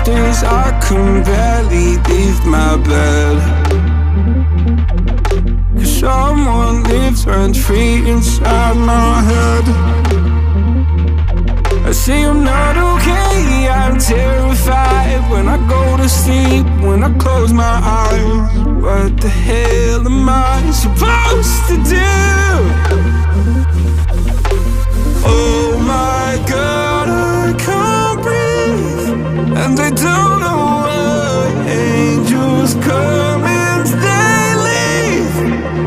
Most days I can barely leave my bed, 'cause someone lives rent-free inside my head. I say I'm not okay, I'm terrified when I go to sleep, when I close my eyes. What the hell am I supposed to do? Oh my God, I can't breathe, and I don't know why. Angels come and they leave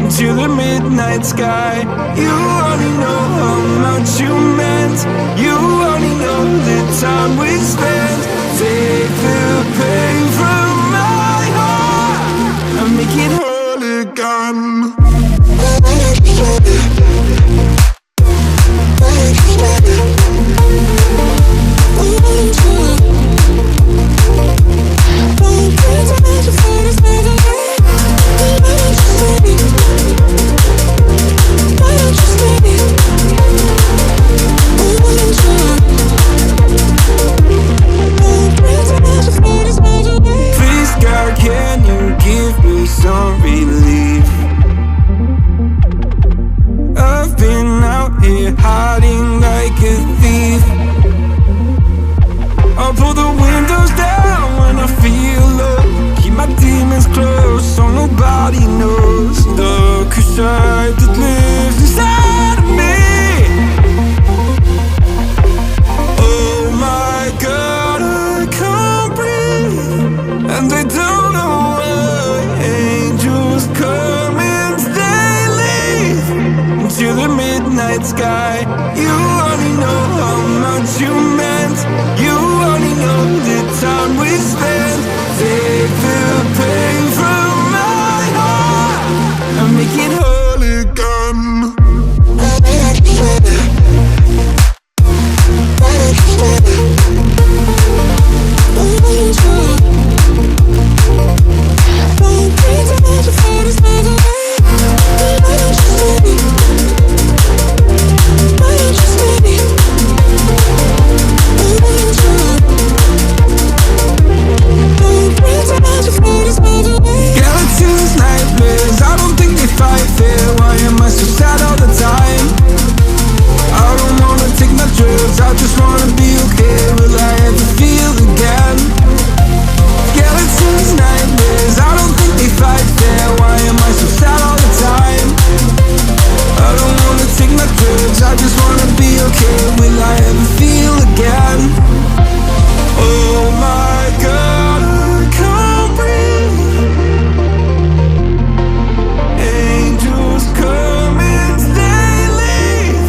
into the midnight sky. You only know how much you meant. You only know the time we spent. Take the pain from my heart and make it whole again. Please God, can you give me some relief? I've been out here hiding like a thief. I'll pull the windows down when I feel low, keep my demons close so nobody knows the side that lives inside of me. Oh my God, I can't breathe, and I don't know why. Angels come and they leave into the midnight sky. You only know how much you meant. You only know the time we spent. Take the pain from my heart and make it whole again. Skeletons, nightmares, I don't think they fight fair. Why am I so sad all the time? I don't wanna take my drugs, I just wanna be okay. Will I ever feel again? Skeletons, nightmares, I don't think they fight fair. Why am I so sad all the time? I don't wanna take my drugs, I just wanna be okay. Will I ever feel again? Oh my God, I can't breathe. Angels come and they leave.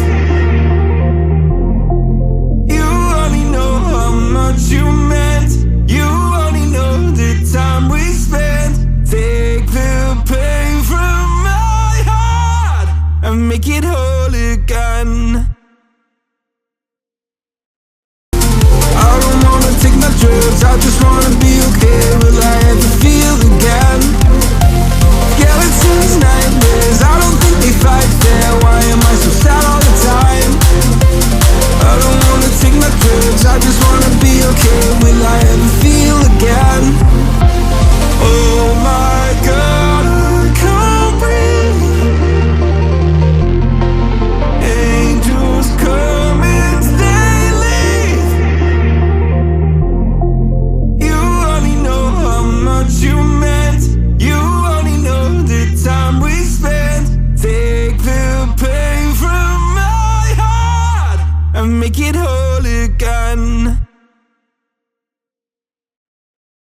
You only know how much you meant. You only know the time we spent. Take the pain from my heart and make it whole again. I don't wanna take my drugs, I just wanna be okay. Will I ever feel again? Skeletons, nightmares, I don't think they fight fair. Why am I so sad all the time? I don't wanna take my drugs, I just wanna be okay. Will I ever feel again? Oh my God, I can't breathe. Angels come and they leave. You only know how much you meant. You only know the time we spent. Take the pain from my heart and make it whole again.